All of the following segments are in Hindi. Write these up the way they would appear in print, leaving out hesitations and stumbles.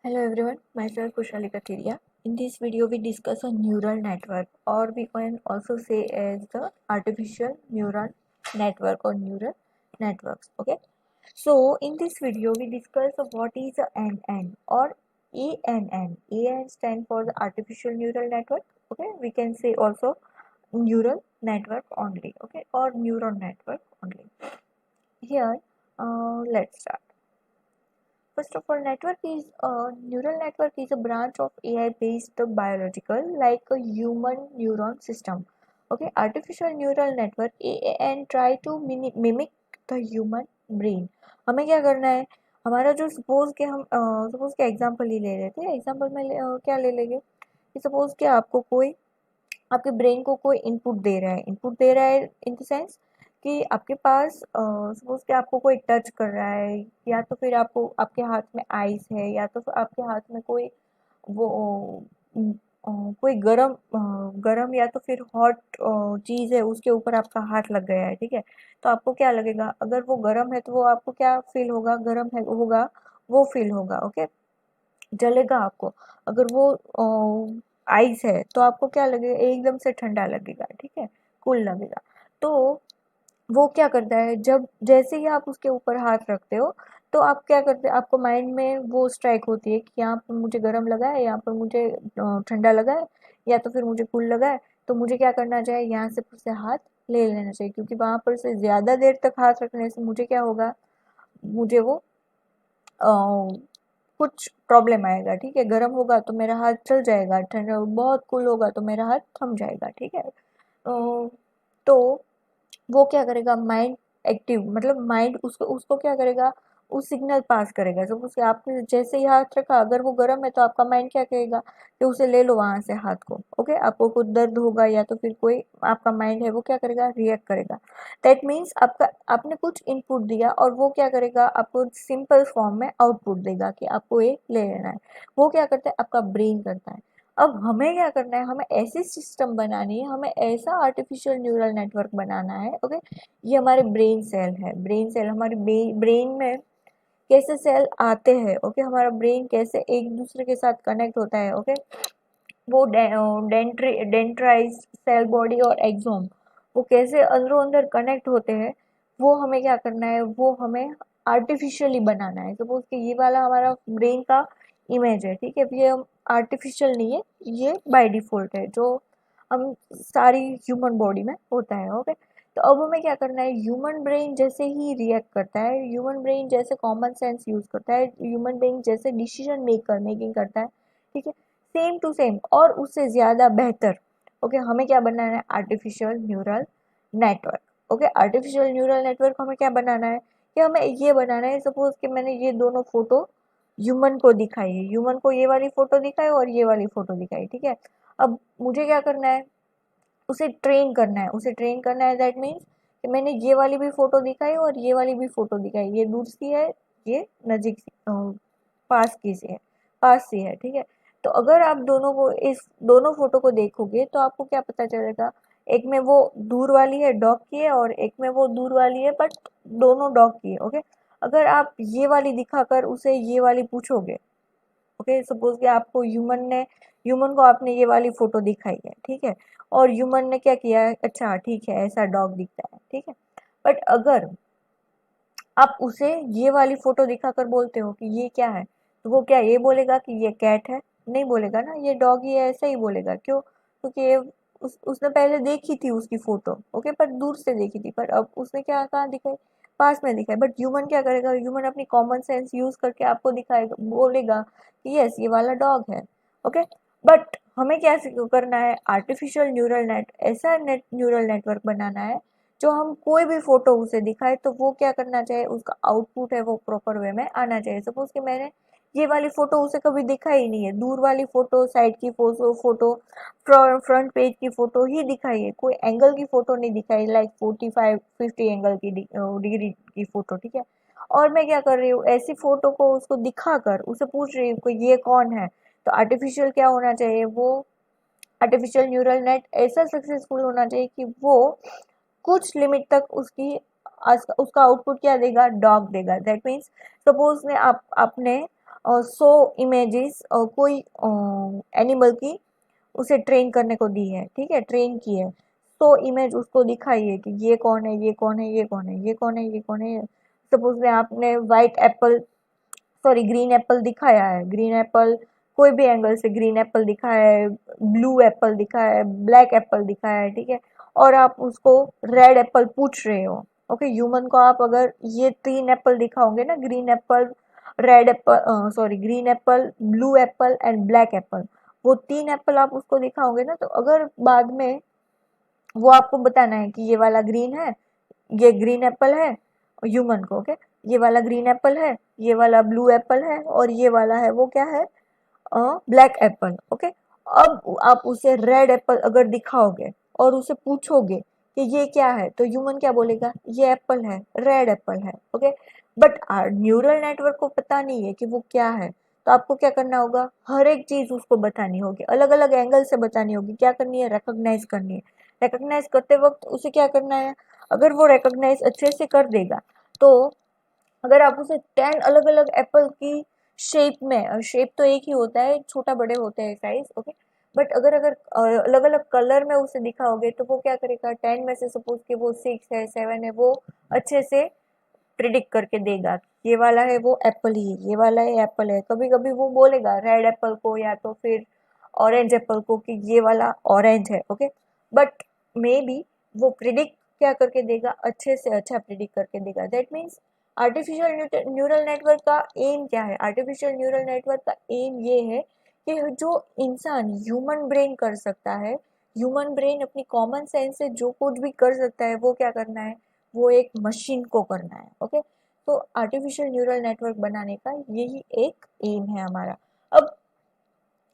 Hello everyone, myself Kushali Kathiria. In this video, we discuss a neural network, or we can also say as the artificial neural network or neural networks. Okay, so in this video, we discuss what is a NN or ANN. ANN stand for the artificial neural network. Okay, we can say also neural network only. Okay, or neuron network only. Here, let's start. First of all, network is neural network is a branch of AI-based biological, like a human neuron system. Okay, artificial neural network AAN try to mimic the human brain. हमें क्या करना है? हमारा जो सपोज के एग्जांपल ही ले लेते हैं. एग्जांपल में क्या ले लेंगे कि सपोज कि आपके ब्रेन को कोई इनपुट दे रहा है इन द सेंस कि आपके पास सपोज कि आपको कोई टच कर रहा है, या तो फिर आपको आपके हाथ में आइस है, या तो फिर आपके हाथ में कोई वो कोई गरम या तो फिर हॉट चीज़ है, उसके ऊपर आपका हाथ लग गया है. ठीक है, तो आपको क्या लगेगा? अगर वो गरम है तो वो आपको क्या फील होगा? गरम है होगा, वो फील होगा. ओके, जलेगा आपको. अगर वो आइस है तो आपको क्या लगेगा? एकदम से ठंडा लगेगा. ठीक है, कूल लगेगा. तो वो क्या करता है, जब जैसे ही आप उसके ऊपर हाथ रखते हो तो आप क्या करते हैं, आपको माइंड में वो स्ट्राइक होती है कि यहाँ पर मुझे गर्म लगा है, यहाँ पर मुझे ठंडा लगा है, या तो फिर मुझे कूल लगा है. तो मुझे क्या करना चाहिए? यहाँ से फिर से हाथ ले लेना चाहिए, क्योंकि वहां पर से ज़्यादा देर तक हाथ रखने से मुझे क्या होगा? मुझे वो कुछ प्रॉब्लम आएगा. ठीक है, गर्म होगा तो मेरा हाथ चल जाएगा, ठंडा बहुत कूल होगा तो मेरा हाथ थम जाएगा. ठीक है, तो वो क्या करेगा? माइंड एक्टिव, मतलब माइंड उसको उसको क्या करेगा? उस सिग्नल पास करेगा. जब उसके आपने जैसे ही हाथ रखा, अगर वो गर्म है तो आपका माइंड क्या कहेगा कि उसे ले लो वहां से हाथ को. ओके, आपको कुछ दर्द होगा या तो फिर कोई आपका माइंड है वो क्या करेगा? रिएक्ट करेगा. दैट मीन्स आपका आपने कुछ इनपुट दिया और वो क्या करेगा? आपको सिंपल फॉर्म में आउटपुट देगा कि आपको ये ले लेना है. वो क्या करता है? आपका ब्रेन करता है. अब हमें क्या करना है? हमें ऐसी सिस्टम बनानी है, हमें ऐसा आर्टिफिशियल न्यूरल नेटवर्क बनाना है. ओके, ये हमारे ब्रेन सेल है. ब्रेन सेल हमारे ब्रेन में कैसे सेल आते हैं? ओके, हमारा ब्रेन कैसे एक दूसरे के साथ कनेक्ट होता है? ओके, वो डेंट्राइज सेल बॉडी और एक्सोम, वो कैसे अंदरों अंदर कनेक्ट होते हैं, वो हमें क्या करना है? वो हमें आर्टिफिशियली बनाना है. सपोज कि ये वाला हमारा ब्रेन का इमेज है. ठीक है, ये आर्टिफिशियल नहीं है, ये बाय डिफॉल्ट है जो हम सारी ह्यूमन बॉडी में होता है. ओके, तो अब हमें क्या करना है? ह्यूमन ब्रेन जैसे ही रिएक्ट करता है, ह्यूमन ब्रेन जैसे कॉमन सेंस यूज करता है, ह्यूमन ब्रेन जैसे डिसीजन मेकिंग करता है. ठीक है, सेम टू सेम और उससे ज़्यादा बेहतर. ओके, हमें क्या बनाना है? Artificial neural network. Okay, artificial neural network हमें क्या बनाना है? कि हमें ये बनाना है, सपोज कि मैंने ये दोनों फोटो ह्यूमन को दिखाई है, ह्यूमन को ये वाली फोटो दिखाई और ये वाली फोटो दिखाई. ठीक है, अब मुझे क्या करना है? उसे ट्रेन करना है. दैट मीन्स कि मैंने ये वाली भी फोटो दिखाई और ये वाली भी फोटो दिखाई. ये दूर सी है, ये नजीक सी पास की से है, पास सी है. ठीक है, तो अगर आप इस दोनों फोटो को देखोगे तो आपको क्या पता चलेगा? एक में वो दूर वाली है, डॉग की है, और एक में वो दूर वाली है बट दोनों डॉग की है. ओके, अगर आप ये वाली दिखाकर उसे ये वाली पूछोगे, ओके, सपोज कि आपको ह्यूमन को आपने ये वाली फोटो दिखाई है. ठीक है, और ह्यूमन ने क्या किया है? अच्छा ठीक है, ऐसा डॉग दिखता है. ठीक है, बट अगर आप उसे ये वाली फोटो दिखाकर बोलते हो कि ये क्या है, तो वो क्या ये बोलेगा कि ये कैट है? नहीं बोलेगा ना, ये डॉग ही है, ऐसा ही बोलेगा. क्यों? क्योंकि ये उसने पहले देखी थी उसकी फोटो. ओके, पर दूर से देखी थी, पर अब उसने क्या कहाँ दिखाई? पास में दिखाई. बट ह्यूमन क्या करेगा? ह्यूमन अपनी कॉमन सेंस यूज करके आपको दिखाएगा, बोलेगा कि यस ये वाला डॉग है. ओके, बट हमें क्या करना है? आर्टिफिशियल ऐसा न्यूरल नेटवर्क बनाना है जो हम कोई भी फोटो उसे दिखाए तो वो क्या करना चाहिए? उसका आउटपुट है वो प्रॉपर वे में आना चाहिए. सपोज कि मैंने ये वाली फोटो उसे कभी दिखाई ही नहीं है, दूर वाली फोटो, साइड की फोटो, फ्रंट पेज की फोटो ही दिखाई है, कोई एंगल की फोटो नहीं दिखाई, लाइक 45-50 एंगल की डिग्री की फोटो. ठीक है, और मैं क्या कर रही हूँ? ऐसी फोटो को उसको दिखाकर उसे पूछ रही हूँ कि ये कौन है. तो आर्टिफिशियल क्या होना चाहिए? वो आर्टिफिशियल न्यूरल नेट ऐसा सक्सेसफुल होना चाहिए कि वो कुछ लिमिट तक उसका आउटपुट क्या देगा? डॉग देगा. दैट मीन्स सपोज ने आपने 100 इमेजेस कोई एनिमल की उसे ट्रेन करने को दी है, ठीक है, ट्रेन की है, 100 इमेज उसको दिखाई है कि ये कौन है, ये कौन है, ये कौन है, ये कौन है, ये कौन है। सपोज में आपने white Apple, sorry green Apple दिखाया है, ग्रीन एप्पल कोई भी एंगल से ग्रीन एप्पल दिखाया है, ब्लू एप्पल दिखाया है, ब्लैक एप्पल दिखाया है, ठीक है, और आप उसको रेड एप्पल पूछ रहे हो। ओके, ह्यूमन को आप अगर ये 3 एप्पल दिखाओगे ना, green Apple, red Apple, sorry green Apple, blue Apple and black Apple, वो 3 एप्पल आप उसको दिखाओगे ना, तो अगर बाद में वो आपको बताना है कि ये वाला ग्रीन है, ये ग्रीन एप्पल है ह्यूमन को, ओके, ये वाला ग्रीन एप्पल है, ये वाला ब्लू एप्पल है, और ये वाला है वो क्या है, ब्लैक एप्पल, ओके। अब आप उसे रेड एप्पल अगर दिखाओगे और उसे पूछोगे कि ये क्या है, तो ह्यूमन क्या बोलेगा, ये एप्पल है, रेड एप्पल है, ओके। बट न्यूरल नेटवर्क को पता नहीं है कि वो क्या है, तो आपको क्या करना होगा, हर एक चीज उसको बतानी होगी, अलग अलग एंगल से बतानी होगी, क्या करनी है, रिकॉग्नाइज करनी है। रिकॉग्नाइज करते वक्त उसे क्या करना है, अगर वो रिकॉग्नाइज अच्छे से कर देगा, तो अगर आप उसे 10 अलग अलग एप्पल की शेप में, शेप तो एक ही होता है, छोटा बड़े होते हैं साइज, ओके, बट अगर अगर अलग अलग कलर में उसे दिखाओगे, तो वो क्या करेगा, 10 में से सपोज कि वो 6 है, 7 है, वो अच्छे से प्रिडिक्ट करके देगा, ये वाला है वो एप्पल ही है, ये वाला है एप्पल है। कभी कभी वो बोलेगा रेड एप्पल को या तो फिर ऑरेंज एप्पल को कि ये वाला ऑरेंज है, ओके, बट मे बी वो प्रिडिक्ट क्या करके देगा, अच्छे से अच्छा प्रिडिक्ट करके देगा। That means artificial neural network का एम क्या है, आर्टिफिशियल न्यूरल नेटवर्क का एम ये है कि जो इंसान ह्यूमन ब्रेन कर सकता है, ह्यूमन ब्रेन अपनी कॉमन सेंस से जो कुछ भी कर सकता है, वो क्या करना है, वो एक मशीन को करना है, ओके। तो आर्टिफिशियल न्यूरल नेटवर्क बनाने का यही एक एम है हमारा। अब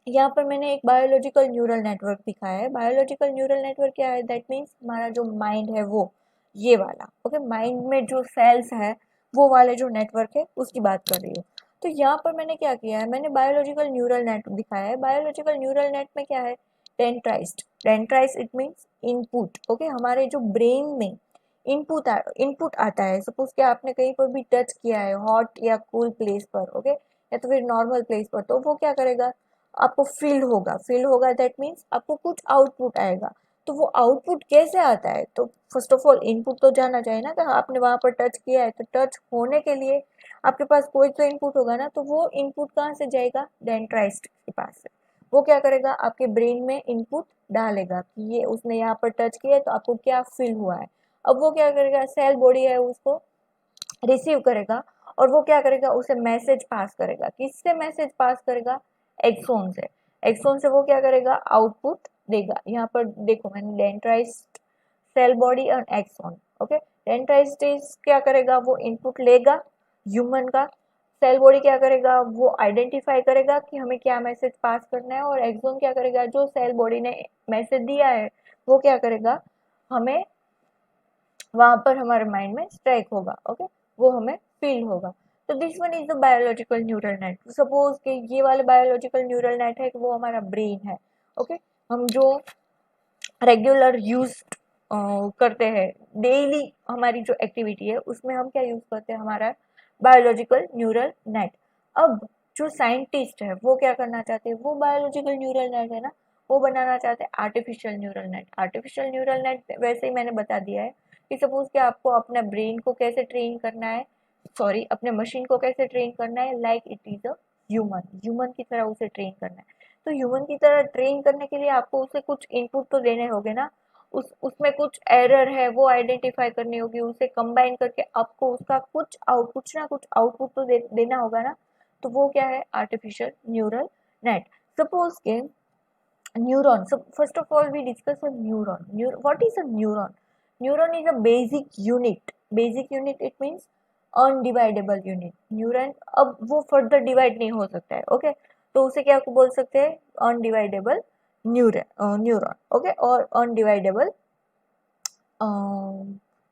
यहाँ पर मैंने एक बायोलॉजिकल न्यूरल नेटवर्क दिखाया है। बायोलॉजिकल न्यूरल नेटवर्क क्या है, दैट मीन्स हमारा जो माइंड है वो ये वाला, ओके, माइंड में जो सेल्स है वो वाले जो नेटवर्क है उसकी बात कर रही हूँ। तो यहाँ पर मैंने क्या किया है, मैंने बायोलॉजिकल न्यूरल नेट दिखाया है। बायोलॉजिकल न्यूरल नेट में क्या है, डेंड्राइज्ड, डेंड्राइज्ड इट मीन्स इनपुट, ओके, हमारे जो ब्रेन में इनपुट आता है, सपोज कि आपने कहीं पर भी टच किया है हॉट या कूल प्लेस पर, ओके, या तो फिर नॉर्मल प्लेस पर, तो वो क्या करेगा, आपको फील होगा, दैट मीन्स आपको कुछ आउटपुट आएगा। तो वो आउटपुट कैसे आता है, तो फर्स्ट ऑफ ऑल इनपुट तो जाना चाहिए ना, कि आपने वहां पर टच किया है, तो टच होने के लिए आपके पास कोई तो इनपुट होगा ना, तो वो इनपुट कहाँ से जाएगा, डेंड्राइट के पास से। वो क्या करेगा, आपके ब्रेन में इनपुट डालेगा कि ये उसने यहाँ पर टच किया है, तो आपको क्या फील हुआ है। अब वो क्या करेगा, सेल बॉडी है उसको रिसीव करेगा, और वो क्या करेगा, उसे मैसेज पास करेगा, किससे मैसेज पास करेगा, एक्सोन से। एक्सोन से वो क्या करेगा, आउटपुट देगा। यहाँ पर देखो मैंने डेंड्राइट्स, सेल बॉडी और एक्सोन, ओके। डेंड्राइट्स क्या करेगा, वो इनपुट लेगा ह्यूमन का, सेल बॉडी क्या करेगा, वो आइडेंटिफाई करेगा कि हमें क्या मैसेज पास करना है, और एक्सोन क्या करेगा, जो सेल बॉडी ने मैसेज दिया है वो क्या करेगा, हमें वहां पर हमारे माइंड में स्ट्राइक होगा, ओके, वो हमें फील होगा। तो this one is the biological neural net. Suppose कि ये वाले बायोलॉजिकल न्यूरल नेट है कि वो हमारा ब्रेन है, ओके। हम जो रेगुलर यूज करते हैं, डेली हमारी जो एक्टिविटी है उसमें हम क्या यूज करते हैं, हमारा बायोलॉजिकल न्यूरल नेट। अब जो साइंटिस्ट है वो क्या करना चाहते हैं, वो बायोलॉजिकल न्यूरल नेट है ना, वो बनाना चाहते हैं artificial neural net. Artificial neural net वैसे ही मैंने बता दिया है कि सपोज कि आपको अपने ब्रेन को कैसे ट्रेन करना है, सॉरी अपने मशीन को कैसे ट्रेन करना है, like it is a human, human की तरह उसे ट्रेन करना है। तो ह्यूमन की तरह ट्रेन करने के लिए आपको उसे कुछ इनपुट तो देने होंगे ना, उसमें कुछ एरर है वो आइडेंटिफाई करनी होगी, उसे कंबाइन करके आपको उसका कुछ ना कुछ आउटपुट तो देना होगा ना। तो वो क्या है, आर्टिफिशियल न्यूरल नेट। सपोज के neuron, so first of all we discuss a neuron. What is a neuron? Neuron is a basic unit it means undividable unit. Neuron अब वो फर्दर डिवाइड नहीं हो सकता है, ओके, तो उसे क्या बोल सकते हैं, अनडिवाइडेबल न्यूरॉन, ओके, और अनडिवाइडेबल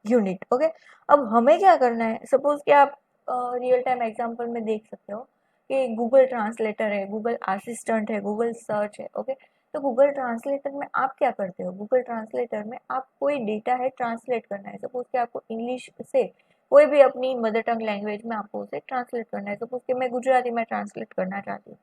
यूनिट, ओके। अब हमें क्या करना है, सपोज कि आप रियल टाइम एग्जांपल में देख सकते हो कि गूगल ट्रांसलेटर है, गूगल असिस्टेंट है, गूगल सर्च है, ओके। तो गूगल ट्रांसलेटर में आप क्या करते हो, गूगल ट्रांसलेटर में आप कोई डेटा है ट्रांसलेट करना है, सपोज कि आपको इंग्लिश से कोई भी अपनी मदर टंग लैंग्वेज में आपको उसे ट्रांसलेट करना है। सपोज कि मैं गुजराती में ट्रांसलेट करना चाहती हूँ,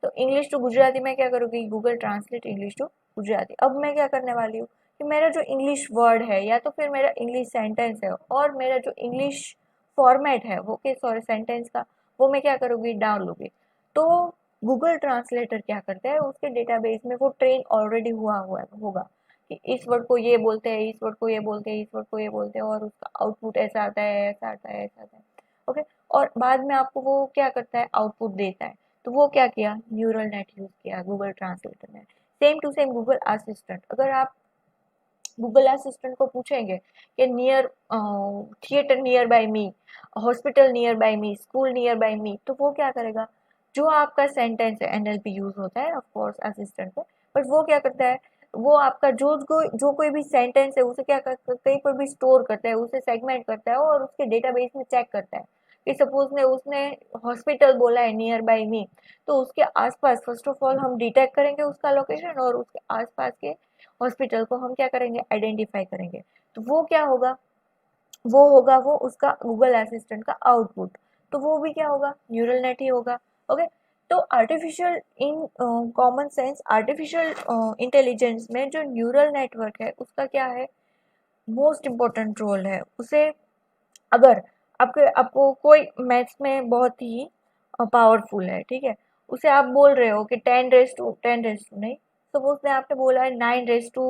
तो इंग्लिश टू गुजराती में क्या करूँगी, Google translate English to Gujarati. अब मैं क्या करने वाली हूँ कि मेरा जो इंग्लिश वर्ड है या तो फिर मेरा इंग्लिश सेंटेंस है और मेरा जो इंग्लिश फॉर्मेट है वो के सॉरी सेंटेंस का, वो मैं क्या करूँगी, डाल लूँगी। तो गूगल ट्रांसलेटर क्या करता है, उसके डेटाबेस में वो ट्रेन ऑलरेडी हुआ हुआ होगा कि इस वर्ड को ये बोलते हैं, इस वर्ड को ये बोलते हैं, इस वर्ड को ये बोलते हैं, और उसका आउटपुट ऐसा आता है, ऐसा आता है, ऐसा आता है। ओके, और बाद में आपको वो क्या करता है, आउटपुट देता है। तो वो क्या किया, न्यूरल नेट यूज किया गूगल ट्रांसलेटर ने। Same to same Google assistant, अगर आप गूगल असिस्टेंट को पूछेंगे कि near theatre near by me, hospital near by me, school near by me, तो वो क्या करेगा, जो आपका सेंटेंस है, एनएलपी यूज होता है ऑफ कोर्स असिस्टेंट पे, बट वो क्या करता है, वो आपका जो कोई भी सेंटेंस है उसे क्या करता है, कहीं पर भी स्टोर करता है, उसे सेगमेंट करता है और उसके डेटाबेस में चेक करता है कि सपोज ने उसने हॉस्पिटल बोला है नियर बाय मी, तो उसके आसपास फर्स्ट ऑफ ऑल हम डिटेक्ट करेंगे उसका लोकेशन और उसके आसपास के हॉस्पिटल को हम क्या करेंगे, आइडेंटिफाई करेंगे। तो वो क्या होगा, वो होगा वो उसका गूगल असिस्टेंट का आउटपुट। तो वो भी क्या होगा, न्यूरल नेट ही होगा। ओके, तो artificial in common sense artificial intelligence में जो न्यूरल नेटवर्क है उसका क्या है, मोस्ट इम्पोर्टेंट रोल है। उसे अगर आपको कोई मैथ्स में बहुत ही पावरफुल है, ठीक है, उसे आप बोल रहे हो कि 10 रेस टू नहीं, सपोज ने आपने बोला है 9 raise to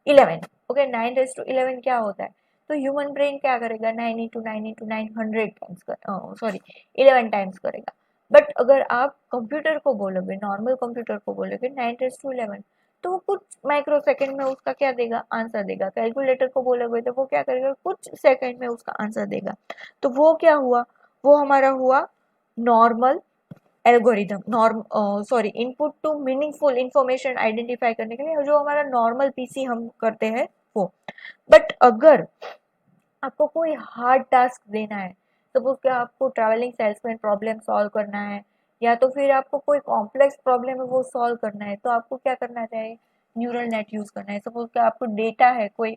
11। Okay, 9 raise to 11 क्या होता है, तो ह्यूमन ब्रेन क्या करेगा, 9 इंटू 9 100 टाइम्स सॉरी 11 टाइम्स करेगा। बट अगर आप कंप्यूटर को बोलोगे, नॉर्मल कंप्यूटर को बोलोगे 9 रेस टू 11, तो वो कुछ माइक्रो सेकंड में उसका क्या देगा, आंसर देगा। कैलकुलेटर को बोलोगे तो वो क्या करेगा, कुछ सेकंड में उसका आंसर देगा। तो वो क्या हुआ, वो हमारा हुआ normal algorithm, input to meaningful information identify करने के लिए जो हमारा नॉर्मल पीसी हम करते हैं वो। बट अगर आपको कोई हार्ड टास्क देना है, सपोज कि आपको ट्रैवलिंग सेल्समैन प्रॉब्लम सॉल्व करना है या तो फिर आपको कोई कॉम्प्लेक्स प्रॉब्लम है वो सॉल्व करना है, तो आपको क्या करना चाहिए, न्यूरल नेट यूज करना है। सपोज कि आपको डेटा है कोई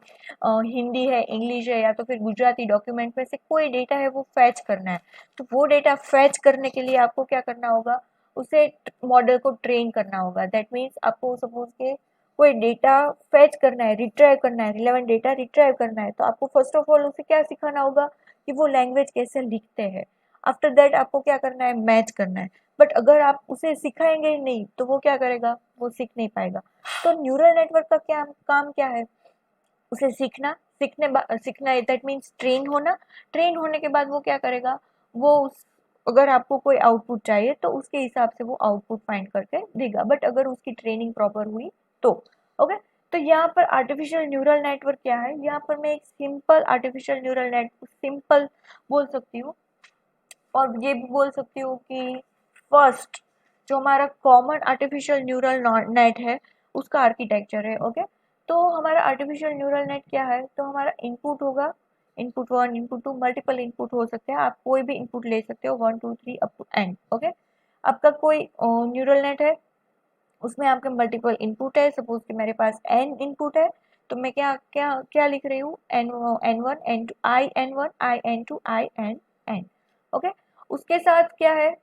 हिंदी है, इंग्लिश है या तो फिर गुजराती डॉक्यूमेंट में से कोई डेटा है वो फैच करना है, तो वो डेटा फैच करने के लिए आपको क्या करना होगा, उसे मॉडल को ट्रेन करना होगा। दैट मीन्स आपको सपोज के कोई डेटा फेच करना है, रिट्राइव करना है, रिलेवेंट डेटा रिट्राइव करना है, तो आपको फर्स्ट ऑफ ऑल उसे क्या सिखाना होगा कि वो लैंग्वेज कैसे लिखते हैं। आफ्टर दैट आपको क्या करना है, मैच करना है। बट अगर आप उसे सिखाएंगे ही नहीं तो वो क्या करेगा, वो सीख नहीं पाएगा। तो न्यूरल नेटवर्क का क्या काम क्या है, उसे सीखना है, दैट मीन्स ट्रेन होना। ट्रेन होने के बाद वो क्या करेगा, वो अगर आपको कोई आउटपुट चाहिए तो उसके हिसाब से वो आउटपुट फाइंड करके देगा, बट अगर उसकी ट्रेनिंग प्रॉपर हुई तो। ओके, तो यहाँ पर आर्टिफिशियल न्यूरल नेटवर्क क्या है, यहाँ पर मैं एक simple artificial neural network simple बोल सकती हूँ और ये भी बोल सकती हूँ कि फर्स्ट जो हमारा कॉमन आर्टिफिशियल न्यूरल नेट है उसका आर्किटेक्चर है। ओके, तो हमारा आर्टिफिशियल न्यूरल नेट क्या है, तो हमारा इनपुट होगा, इनपुट 1 इनपुट 2, मल्टीपल इनपुट हो सकते हैं, आप कोई भी इनपुट ले सकते हो 1 2 3 अप टू एंड। ओके, आपका कोई न्यूरल नेट है उसमें आपके मल्टीपल इनपुट है, सपोज कि मेरे पास n इनपुट है, तो मैं क्या क्या क्या लिख रही हूँ, n1 n2 in1 in2 in okay. उसके साथ क्या है,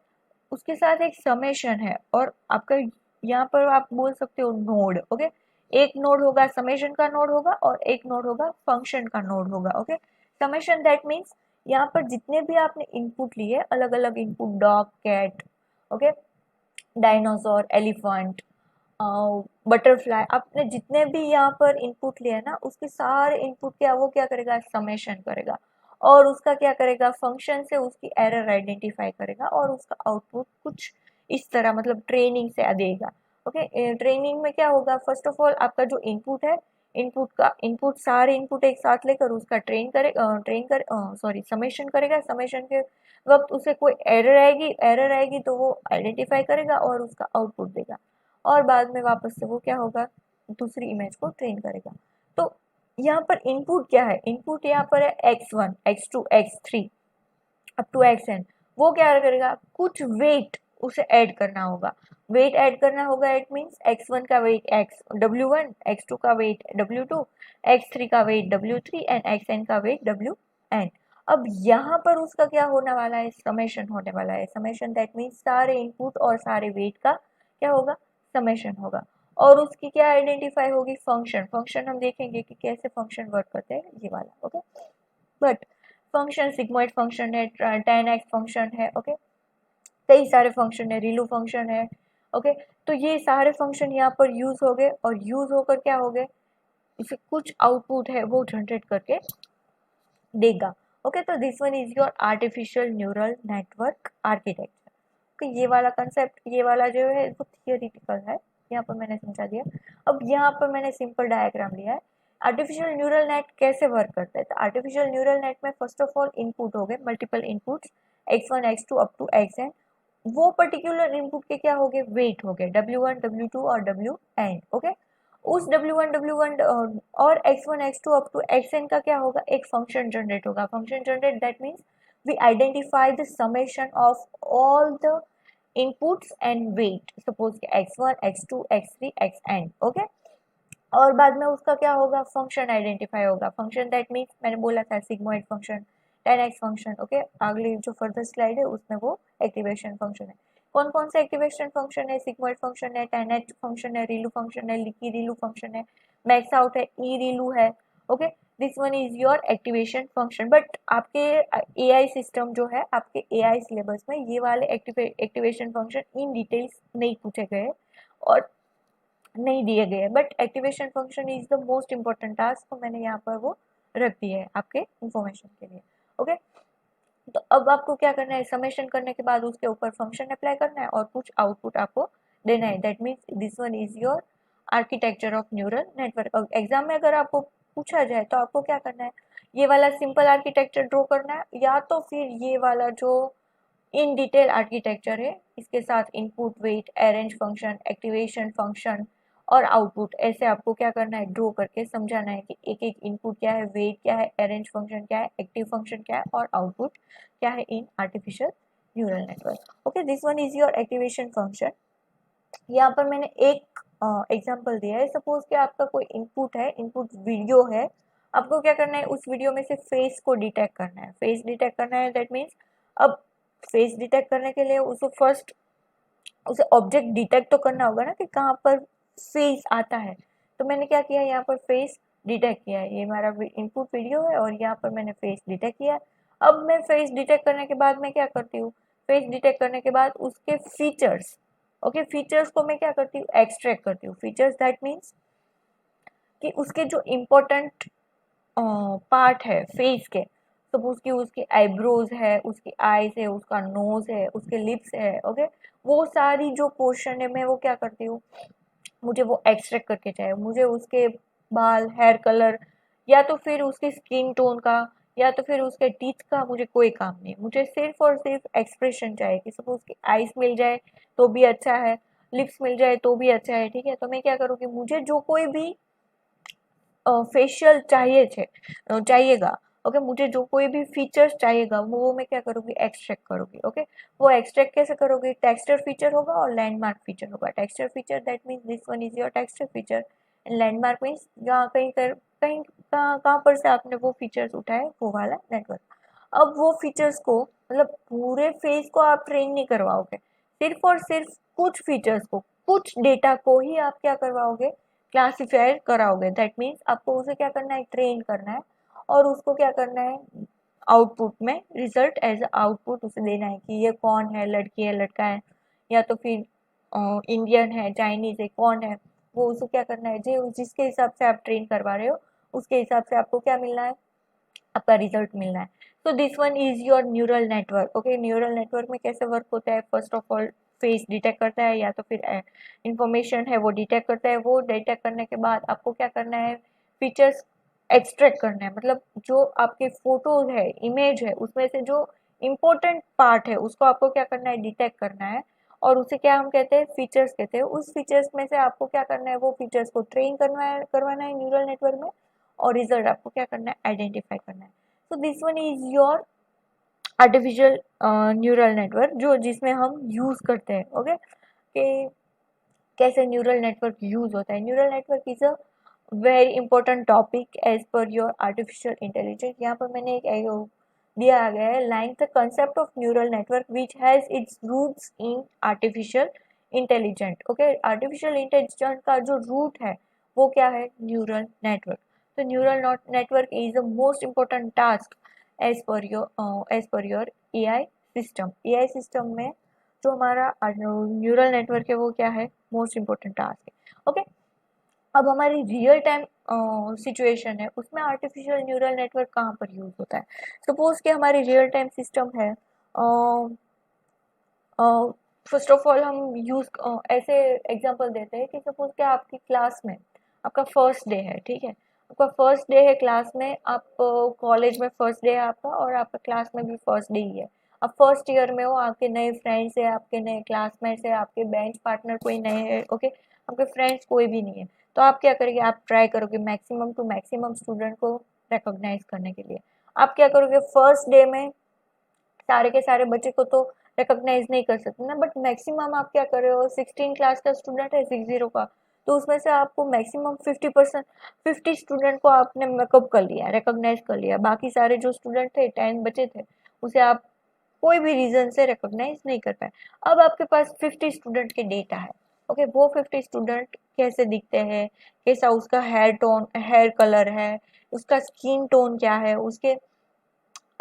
उसके साथ एक समेशन है और आपका यहाँ पर आप बोल सकते हो नोड। ओके, एक नोड होगा समेशन का नोड होगा और एक नोड होगा फंक्शन का नोड होगा। ओके, समेशन दैट मीन्स यहाँ पर जितने भी आपने इनपुट लिए, अलग अलग input, dog, cat, okay, dinosaur, elephant, butterfly, आपने जितने भी यहाँ पर इनपुट लिए ना उसके सारे इनपुट क्या वो क्या करेगा, समेशन करेगा और उसका क्या करेगा, फंक्शन से उसकी एरर आइडेंटिफाई करेगा और उसका आउटपुट कुछ इस तरह मतलब ट्रेनिंग से देगा। ओके, ट्रेनिंग में क्या होगा, फर्स्ट ऑफ ऑल आपका जो इनपुट है, इनपुट सारे इनपुट एक साथ लेकर उसका समेशन करेगा। समेशन के वक्त उसे कोई एरर आएगी तो वो आइडेंटिफाई करेगा और उसका आउटपुट देगा और बाद में वापस से वो क्या होगा, दूसरी इमेज को ट्रेन करेगा। तो यहाँ पर इनपुट क्या है, इनपुट यहाँ पर है x1 x2 x3 up to xn। वो क्या करेगा, कुछ वेट उसे ऐड करना होगा, वेट ऐड करना होगा। इट मीन्स x1 का वेट w1, x2 का वेट w2, x3 का वेट w3 एंड xn का वेट wn। अब यहाँ पर उसका क्या होने वाला है, समेशन होने वाला है। समेशन दैट मीन्स सारे इनपुट और सारे वेट का क्या होगा, समेशन होगा। और उसकी क्या आइडेंटिफाई होगी, फंक्शन। फंक्शन हम देखेंगे कि कैसे फंक्शन वर्क करते हैं, ये वाला, okay. But function sigmoid function है, tan x फंक्शन है, ओके, कई सारे फंक्शन है, रिलू फंक्शन है, ओके। तो ये सारे फंक्शन यहाँ पर यूज हो गए, और यूज होकर क्या हो गए, इसे कुछ आउटपुट है वो जनरेट करके देगा, ओके। तो this one is your artificial neural network architecture. तो ये वाला कंसेप्ट, ये वाला जो है वो थियोरिटिकल है, यहाँ पर मैंने समझा दिया। अब यहाँ पर मैंने सिंपल डायग्राम लिया है। आर्टिफिशियल न्यूरल नेट कैसे वर्क करता है, तो आर्टिफिशियल न्यूरल नेट में फर्स्ट ऑफ ऑल इनपुट हो गए, multiple inputs, x1 x2 up to xn। वो पर्टिकुलर इनपुट के क्या हो गए, वेट हो गए, w1 w2 और wn, ओके। उस w1 w1 और x1 x2 up to xn का क्या होगा, एक फंक्शन जनरेट होगा। Function generate that means we identify the summation of all the inputs and weight, suppose x1 x2 x3 xn, okay. और बाद में उसका क्या होगा, फंक्शन आइडेंटिफाई होगा। फंक्शन दैट मीन्स मैंने बोला था sigmoid function, tan x function, okay. अगली जो फर्दर स्लाइड है उसमें वो एक्टिवेशन फंक्शन है। कौन कौन से एक्टिवेशन फंक्शन है, सिग्मोइड फंक्शन है, tan h फंक्शन है, रिलू फंक्शन है, लिकी रिलू फंक्शन है, मैक्स आउट है, ई रिलू है, okay. This one is your activation function. But आपके एआई सिस्टम जो है, आपके एआई सिलेबस में ये वाले एक्टिवेशन फंक्शन इन डिटेल्स नहीं पूछे गए और नहीं दिए गए, but activation function is the most important task, तो मैंने यहाँ पर वो रख दिया है आपके इंफॉर्मेशन के लिए, ओके। तो अब आपको क्या करना है, समेशन करने के बाद उसके ऊपर फंक्शन अप्लाई करना है और कुछ आउटपुट आपको देना है। That means this one is your architecture of neural network. Exam में अगर आपको पूछा जाए तो आपको क्या करना है, ये वाला सिंपल आर्किटेक्चर ड्रॉ करना है, या तो फिर ये वाला जो इन डिटेल आर्किटेक्चर है, इसके साथ input, weight, arrange function, activation function और आउटपुट, ऐसे आपको क्या करना है, ड्रॉ करके समझाना है कि एक एक इनपुट क्या है, वेट क्या है, अरेंज फंक्शन क्या है, एक्टिव फंक्शन क्या है और आउटपुट क्या है in artificial neural network, okay. This one is your activation function. यहाँ पर मैंने एक एग्जांपल दिया है। सपोज कि आपका कोई इनपुट है, इनपुट वीडियो है, आपको क्या करना है, उस वीडियो में से फेस को डिटेक्ट करना है। फेस डिटेक्ट करना है दैट मीन्स, अब फेस डिटेक्ट करने के लिए उसको फर्स्ट उसे ऑब्जेक्ट डिटेक्ट तो करना होगा ना कि कहाँ पर फेस आता है। तो मैंने क्या किया, यहाँ पर फेस डिटेक्ट किया है, ये हमारा इनपुट वीडियो है और यहाँ पर मैंने फेस डिटेक्ट किया है। अब मैं फेस डिटेक्ट करने के बाद मैं क्या करती हूँ, फेस डिटेक्ट करने के बाद उसके फीचर्स, ओके, फीचर्स को मैं क्या करती हूँ, एक्सट्रैक्ट करती हूँ। फीचर्स दैट मीन्स कि उसके जो इम्पोर्टेंट पार्ट है फेस के, सपोज कि उसकी आईब्रोज है, उसकी आईज है, उसका नोज है, उसके लिप्स है, ओके। वो सारी जो पोर्शन है मैं वो क्या करती हूँ, मुझे वो एक्सट्रैक्ट करके चाहिए। मुझे उसके बाल, हेयर कलर, या तो फिर उसकी स्किन टोन का, या तो फिर उसके टीथ का मुझे कोई काम नहीं, मुझे सिर्फ और सिर्फ एक्सप्रेशन चाहिए। कि सपोज कि आईज मिल जाए तो भी अच्छा है, लिप्स मिल जाए तो भी अच्छा है, ठीक है। तो मैं क्या करूँगी, मुझे जो कोई भी फेशियल चाहिएगा, ओके, मुझे जो कोई भी फीचर्स चाहिएगा वो मैं क्या करूँगी, एक्सट्रैक्ट करूँगी, ओके। वो एक्सट्रैक्ट कैसे करोगे, टेक्सचर फीचर होगा और लैंडमार्क फीचर होगा। Texture feature that means this one is your texture feature, and landmark means यहाँ कहीं कहाँ पर से आपने वो फीचर्स उठाए, वो वाला नेटवर्क। अब वो फीचर्स को, मतलब पूरे फेस को आप ट्रेन नहीं करवाओगे, सिर्फ और सिर्फ कुछ फीचर्स को, कुछ डेटा को ही आप क्या करवाओगे, क्लासीफाई कराओगे। दैट मीन्स आपको उसे क्या करना है, ट्रेन करना है, और उसको क्या करना है, आउटपुट में रिजल्ट एज आउटपुट उसे देना है कि ये कौन है, लड़की है, लड़का है, या तो फिर इंडियन है, चाइनीज है, कौन है, वो उसको क्या करना है, जो जिसके हिसाब से आप ट्रेन करवा रहे हो उसके हिसाब से आपको क्या मिलना है, आपका रिजल्ट मिलना है। तो this one is your neural network, okay. Neural network में कैसे वर्क होता है, first of all face detect करता है, या तो फिर इंफॉर्मेशन है वो डिटेक्ट करता है। वो डिटेक्ट करने के बाद आपको क्या करना है, फीचर्स एक्सट्रैक्ट करना है। मतलब जो आपके फोटोज है, इमेज है, उसमें से जो इम्पोर्टेंट पार्ट है उसको आपको क्या करना है, डिटेक्ट करना है, और उसे क्या हम कहते हैं, फीचर्स कहते हैं। उस फीचर्स में से आपको क्या करना है, वो फीचर्स को ट्रेन करवाना है न्यूरल नेटवर्क में, और रिजल्ट आपको क्या करना है, आइडेंटिफाई करना है। तो this one is your artificial neural network, जो जिसमें हम यूज करते हैं, ओके। कि कैसे न्यूरल नेटवर्क यूज होता है। Neural network is a very important topic as per your artificial intelligence. यहाँ पर मैंने एक दिया गया है, like the concept of neural network which has its roots in artificial intelligent. Okay, artificial intelligent का जो रूट है वो क्या है, न्यूरल नेटवर्क। तो neural network is the most important task as per your AI system. AI system में जो हमारा न्यूरल नेटवर्क है वो क्या है, मोस्ट इंपॉर्टेंट टास्क है। ओके, अब हमारी रियल टाइम सिचुएशन है उसमें आर्टिफिशियल न्यूरल नेटवर्क कहाँ पर यूज होता है। सपोज कि हमारी रियल टाइम सिस्टम है, फर्स्ट ऑफ ऑल हम यूज ऐसे एग्जांपल देते हैं कि सपोज कि आपकी क्लास में आपका फर्स्ट डे है, ठीक है, आपका फर्स्ट डे है क्लास में, आप कॉलेज में फर्स्ट डे है आपका और आपका क्लास में भी फर्स्ट डे ही है। आप फर्स्ट ईयर में हो, आपके नए फ्रेंड्स है, आपके नए क्लासमेट्स है, आपके बेंच पार्टनर कोई नए है, ओके, आपके फ्रेंड्स कोई भी नहीं है। तो आप क्या करोगे, आप ट्राई करोगे मैक्सिमम टू मैक्सिमम स्टूडेंट को रिकॉग्नाइज करने के लिए। आप क्या करोगे, फर्स्ट डे में सारे के सारे बच्चे को तो रिकॉग्नाइज नहीं कर सकते ना, बट मैक्सिमम आप क्या कर रहे हो, 16 क्लास का स्टूडेंट है 60 का, तो उसमें से आपको मैक्सिमम 50% 50 स्टूडेंट को आपने मेकअप कर लिया, रिकॉग्नाइज कर लिया। बाकी सारे जो स्टूडेंट थे 10 बचे थे उसे आप कोई भी रीजन से रिकॉग्नाइज नहीं कर पाए। अब आपके पास 50 स्टूडेंट के डेटा है। ओके, वो 50 स्टूडेंट कैसे दिखते हैं, कैसा उसका हेयर टोन, हेयर कलर है, उसका स्किन टोन क्या है, उसके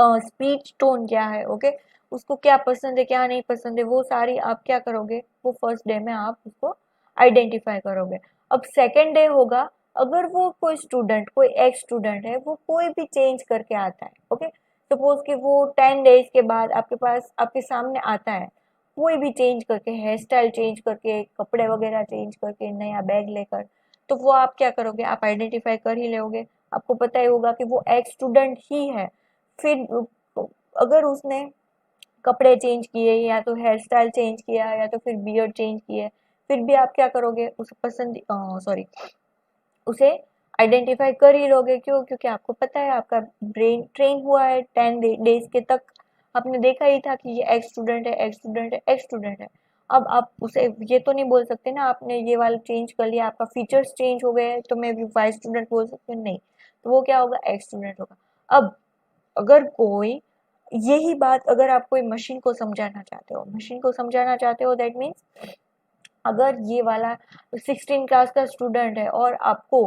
स्पीच टोन क्या है, ओके, उसको क्या पसंद है क्या नहीं पसंद है, वो सारी आप क्या करोगे, वो फर्स्ट डे में आप उसको आइडेंटिफाई करोगे। अब सेकेंड डे होगा, अगर वो कोई स्टूडेंट, कोई एक्स स्टूडेंट है, वो कोई भी चेंज करके आता है, ओके, सपोज कि वो 10 डेज के बाद आपके पास, आपके सामने आता है, कोई भी चेंज करके, हेयर स्टाइल चेंज करके, कपड़े वगैरह चेंज करके, नया बैग लेकर, तो वो आप क्या करोगे, आप आइडेंटिफाई कर ही लोगे। आपको पता ही होगा कि वो एक्स स्टूडेंट ही है। फिर अगर उसने कपड़े चेंज किए या तो हेयर स्टाइल चेंज किया या तो फिर बियर्ड चेंज किए, फिर भी आप क्या करोगे, उसे पसंद, सॉरी, उसे आइडेंटिफाई कर ही लोगे। क्यों, क्योंकि आपको पता है, आपका ब्रेन ट्रेन हुआ है 10 डेज के तक, आपने देखा ही था कि ये एक्स स्टूडेंट है, एक्स स्टूडेंट है, एक्स स्टूडेंट है। अब आप उसे ये तो नहीं बोल सकते ना, आपने ये वाला चेंज कर लिया, आपका फीचर्स चेंज हो गए तो मैं भी वाई स्टूडेंट बोल सकती हूँ, नहीं, तो वो क्या होगा, एक्स स्टूडेंट होगा। अब अगर कोई, यही बात अगर आप कोई मशीन को समझाना चाहते हो, मशीन को समझाना चाहते हो, दैट मीन्स अगर ये वाला 16 क्लास का स्टूडेंट है और आपको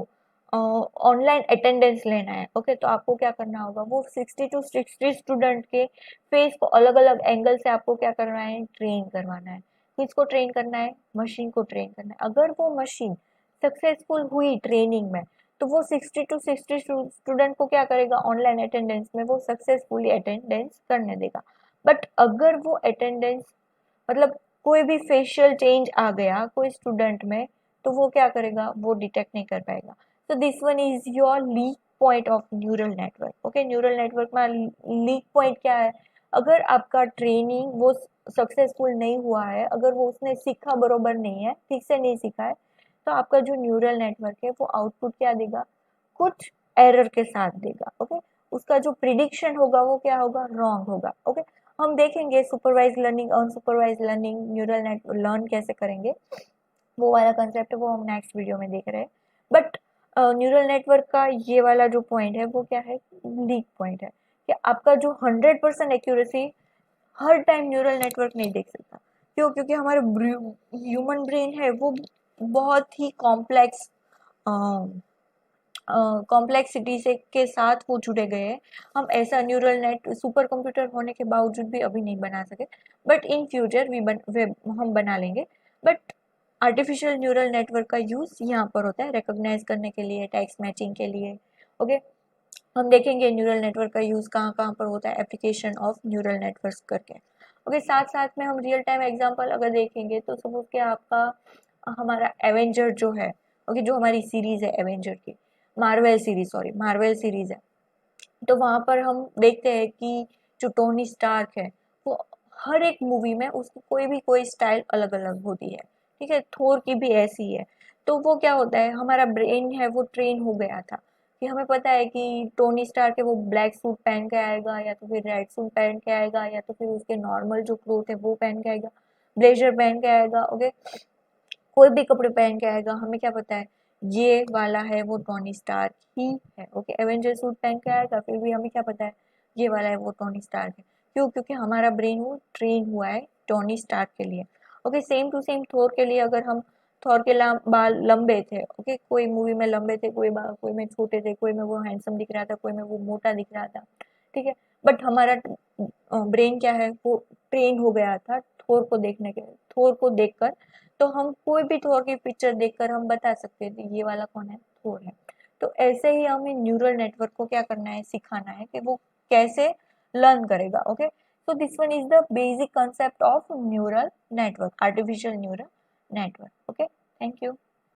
ऑनलाइन अटेंडेंस लेना है, ओके, तो आपको क्या करना होगा, वो 60 टू 60 स्टूडेंट के फेस को अलग अलग एंगल से आपको क्या करना है, ट्रेन करवाना है। किसको ट्रेन करना है, मशीन को ट्रेन करना है। अगर वो मशीन सक्सेसफुल हुई ट्रेनिंग में, तो वो 60 टू 60 स्टूडेंट को क्या करेगा, ऑनलाइन अटेंडेंस में वो सक्सेसफुली अटेंडेंस करने देगा। बट अगर वो अटेंडेंस, मतलब कोई भी फेशियल चेंज आ गया कोई स्टूडेंट में, तो वो क्या करेगा, वो डिटेक्ट नहीं कर पाएगा। तो this one is your leak point of neural network. Okay, neural network में लीक पॉइंट क्या है, अगर आपका ट्रेनिंग वो सक्सेसफुल नहीं हुआ है, अगर वो उसने सीखा बरोबर नहीं है, ठीक से नहीं सीखा है, तो आपका जो न्यूरल नेटवर्क है वो आउटपुट क्या देगा, कुछ एरर के साथ देगा। ओके, उसका जो प्रिडिक्शन होगा वो क्या होगा, रॉन्ग होगा। ओके, हम देखेंगे supervise learning, unsupervise learning, neural net learn कैसे करेंगे, वो वाला कंसेप्ट है वो हम नेक्स्ट वीडियो में देख रहे हैं। बट न्यूरल नेटवर्क का ये वाला जो पॉइंट है वो क्या है, लीक पॉइंट है, कि आपका जो 100% एक्यूरेसी हर टाइम न्यूरल नेटवर्क नहीं देख सकता। क्यों, क्योंकि हमारे ह्यूमन ब्रेन है वो बहुत ही कॉम्प्लेक्स कॉम्प्लेक्सिटी से के साथ वो जुड़े गए हैं। हम ऐसा न्यूरल नेट सुपर कंप्यूटर होने के बावजूद भी अभी नहीं बना सके, बट इन फ्यूचर हम बना लेंगे। बट आर्टिफिशियल न्यूरल नेटवर्क का यूज़ यहाँ पर होता है रिकॉग्नाइज करने के लिए, टेक्स्ट मैचिंग के लिए। ओके, हम देखेंगे न्यूरल नेटवर्क का यूज़ कहाँ कहाँ पर होता है, एप्लीकेशन ऑफ न्यूरल नेटवर्क करके। ओके, साथ साथ में हम रियल टाइम एग्जांपल अगर देखेंगे तो सपोज कि आपका हमारा एवेंजर जो है, ओके, जो हमारी सीरीज है एवेंजर की, Marvel series, sorry Marvel series है, तो वहाँ पर हम देखते हैं कि जो टोनी स्टार्क है वो हर एक मूवी में उसकी कोई भी कोई स्टाइल अलग अलग होती है, ठीक है, थोर की भी ऐसी है। तो वो क्या होता है, हमारा ब्रेन है वो ट्रेन हो गया था कि हमें पता है कि टोनी स्टार्क है वो ब्लैक सूट पहन के आएगा या तो फिर रेड सूट पहन के आएगा या तो फिर उसके नॉर्मल जो क्लोथ है वो पहन के आएगा, ब्लेजर पहन के आएगा। ओके, कोई भी कपड़े पहन के आएगा, हमें क्या पता है ये वाला है वो टोनी स्टार्क ही है। ओके, एवेंजर सूट पहन के आएगा, फिर भी हमें क्या पता है ये वाला है वो टोनी स्टार्क है। क्यों? क्योंकि हमारा ब्रेन वो ट्रेन हुआ है टोनी स्टार्क के लिए। ओके, सेम टू सेम थोर के लिए, अगर हम थोर के बाल लंबे थे, ओके, कोई मूवी में लंबे थे, कोई में छोटे थे, कोई में वो हैंडसम दिख रहा था, कोई में वो मोटा दिख रहा था, ठीक है। बट हमारा ब्रेन क्या है, वो ट्रेन हो गया था थोर को देखने के, थोर को देखकर, तो हम कोई भी थोर की पिक्चर देखकर हम बता सकते थे ये वाला कौन है, थोर है। तो ऐसे ही हमें न्यूरल नेटवर्क को क्या करना है, सिखाना है कि वो कैसे लर्न करेगा। Okay, so this one is the basic concept of neural network, artificial neural network. Okay, thank you.